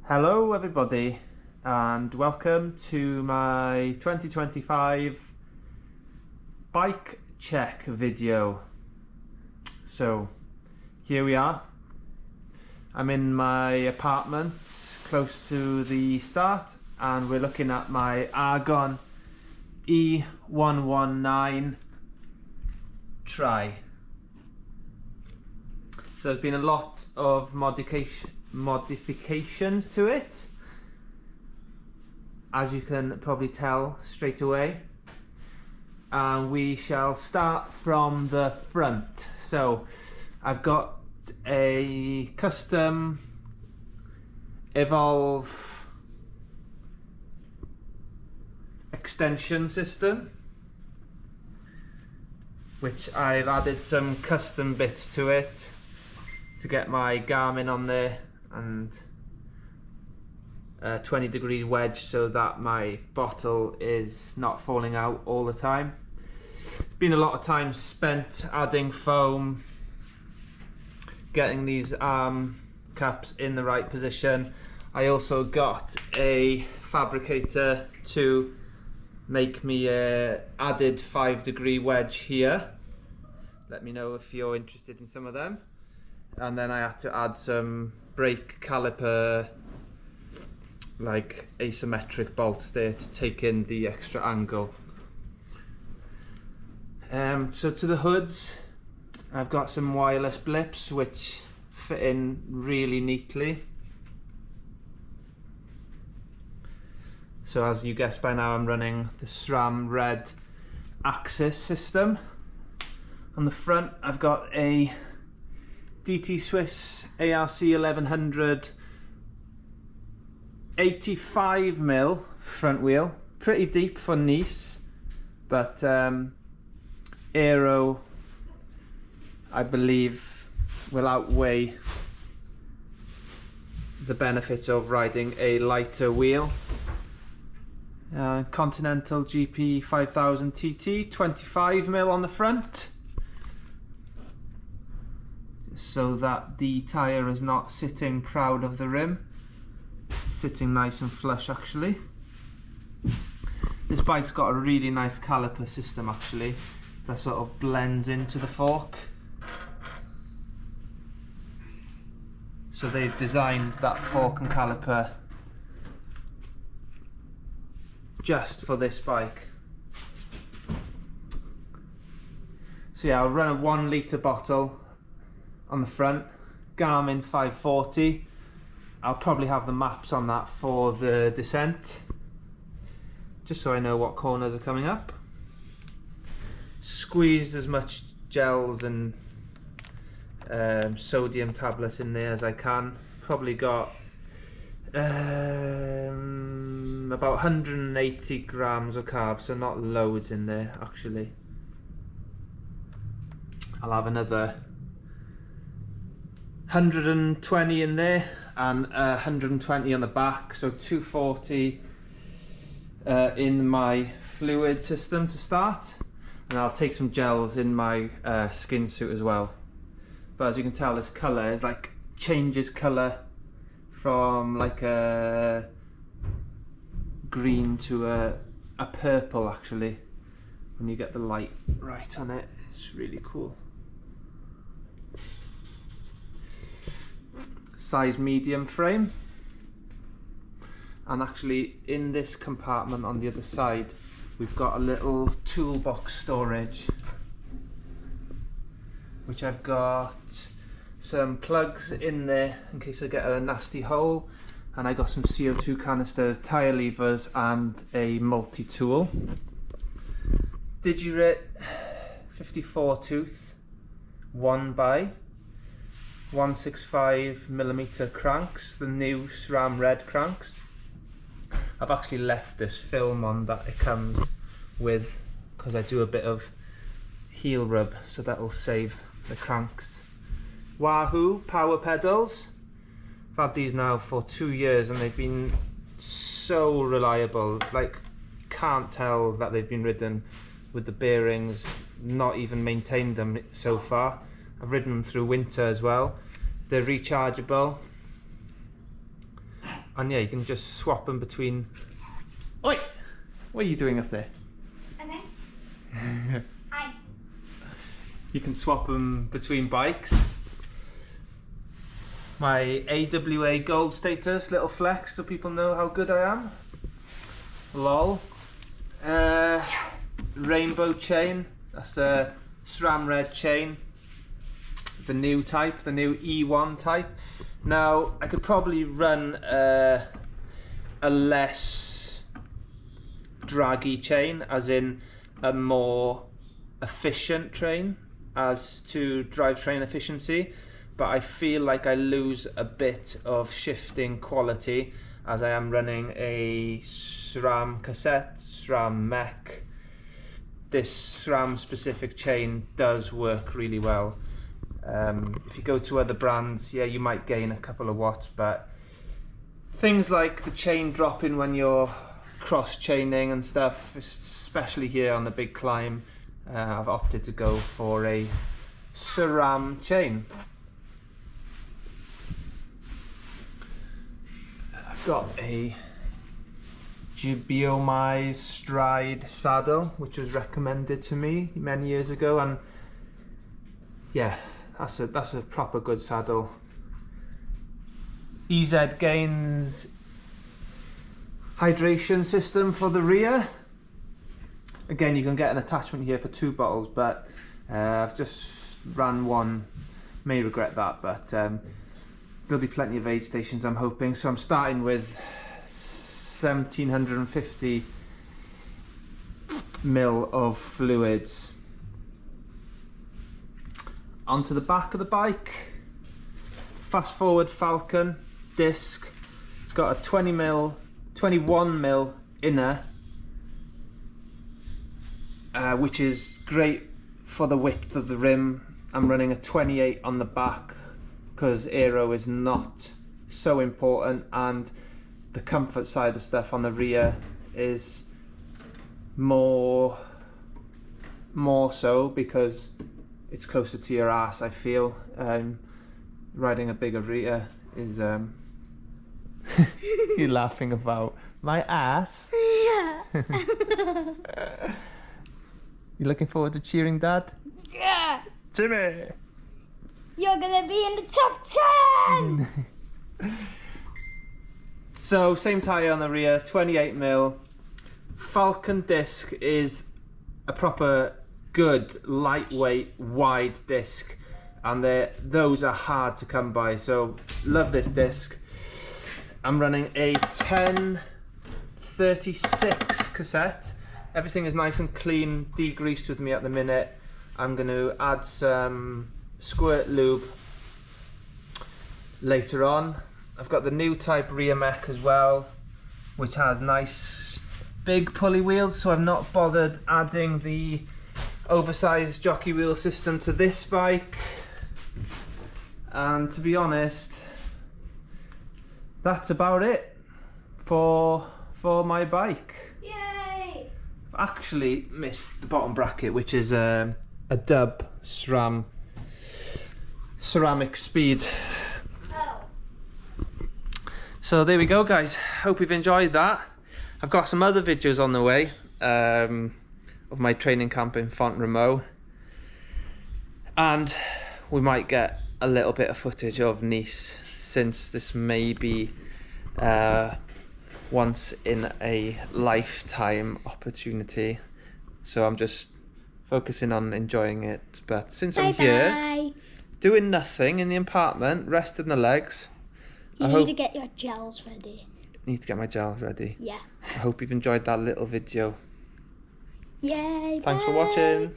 Hello everybody and welcome to my 2025 bike check video. So here we are. I'm in my apartment close to the start and we're looking at my Argon E119 Tri. So there's been a lot of modifications to it, as you can probably tell straight away, and we shall start from the front. So I've got a custom Evolve extension system, which I've added some custom bits to it to get my Garmin on there, and a 20-degree wedge so that my bottle is not falling out all the time. Been a lot of time spent adding foam, getting these arm caps in the right position. I also got a fabricator to make me a added 5-degree wedge here. Let me know if you're interested in some of them. And then I had to add some brake caliper, like asymmetric bolts there to take in the extra angle. So to the hoods, I've got some wireless blips which fit in really neatly. So as you guessed by now, I'm running the SRAM Red Axis system. On the front, I've got a DT Swiss ARC 1100 85mm front wheel, pretty deep for Nice, but aero I believe will outweigh the benefits of riding a lighter wheel. Continental GP 5000 TT 25mm on the front, so that the tyre is not sitting proud of the rim, sitting nice and flush actually. This bike's got a really nice caliper system actually that sort of blends into the fork. So they've designed that fork and caliper just for this bike. So yeah, I'll run a 1 litre bottle on the front, Garmin 540. I'll probably have the maps on that for the descent, just so I know what corners are coming up. Squeezed as much gels and sodium tablets in there as I can. Probably got about 180 grams of carbs, so not loads in there actually. I'll have another 120 in there and 120 on the back, so 240 in my fluid system to start, and I'll take some gels in my skin suit as well. But as you can tell, this colour is like changes colour from like a green to a purple actually when you get the light right on it. It's really cool. Size medium frame, and actually in this compartment on the other side we've got a little toolbox storage, which I've got some plugs in there in case I get a nasty hole, and I got some CO2 canisters, tyre levers and a multi-tool. Digirit 54 tooth 1x165mm cranks, the new SRAM Red cranks. I've actually left this film on that it comes with because I do a bit of heel rub, so that'll save the cranks. Wahoo power pedals. I've had these now for 2 years and they've been so reliable, like can't tell that they've been ridden with the bearings, not even maintained them so far. I've ridden them through winter as well. They're rechargeable. And yeah, you can just swap them between... Oi! What are you doing up there? Okay. Hi. You can swap them between bikes. My AWA gold status, little flex so people know how good I am. Lol. Rainbow chain, that's a SRAM red chain. The new type, the new E1 type. Now, I could probably run a less draggy chain, as in a more efficient train as to drivetrain efficiency, but I feel like I lose a bit of shifting quality as I am running a SRAM cassette, SRAM mech. This SRAM specific chain does work really well. If you go to other brands, yeah, you might gain a couple of watts, but things like the chain dropping when you're cross chaining and stuff, especially here on the big climb, I've opted to go for a SRAM chain. I've got a IronMan Stride saddle, which was recommended to me many years ago, and yeah, that's a proper good saddle. EZ Gains hydration system for the rear. Again, you can get an attachment here for 2 bottles, but I've just ran one. May regret that, but there'll be plenty of aid stations, I'm hoping. So I'm starting with 1750 ml of fluids. Onto the back of the bike, fast forward Falcon disc. It's got a 21 ml inner, which is great for the width of the rim. I'm running a 28 on the back because aero is not so important, and the comfort side of stuff on the rear is more so because it's closer to your ass, I feel. Riding a bigger rear is... You're laughing about my ass? Yeah. You looking forward to cheering Dad? Yeah. Jimmy! You're gonna be in the top 10! So, same tyre on the rear, 28 mil. Falcon disc is a proper good, lightweight, wide disc, and those are hard to come by, so love this disc. I'm running a 1036 cassette. Everything is nice and clean, degreased with me at the minute. I'm going to add some squirt lube later on. I've got the new type rear mech as well, which has nice big pulley wheels, so I've not bothered adding the oversized jockey wheel system to this bike. And to be honest, that's about it for my bike. Yay! I've actually missed the bottom bracket, which is a dub SRAM ceramic speed. Oh. So there we go, guys. Hope you've enjoyed that. I've got some other videos on the way of my training camp in Font-Romeu, and we might get a little bit of footage of Nice, since this may be once in a lifetime opportunity. So I'm just focusing on enjoying it. But since I'm here doing nothing in the apartment, resting the legs, You need to get your gels ready. Need to get my gels ready. Yeah. I hope you've enjoyed that little video. Yay! Thanks bye. for watching.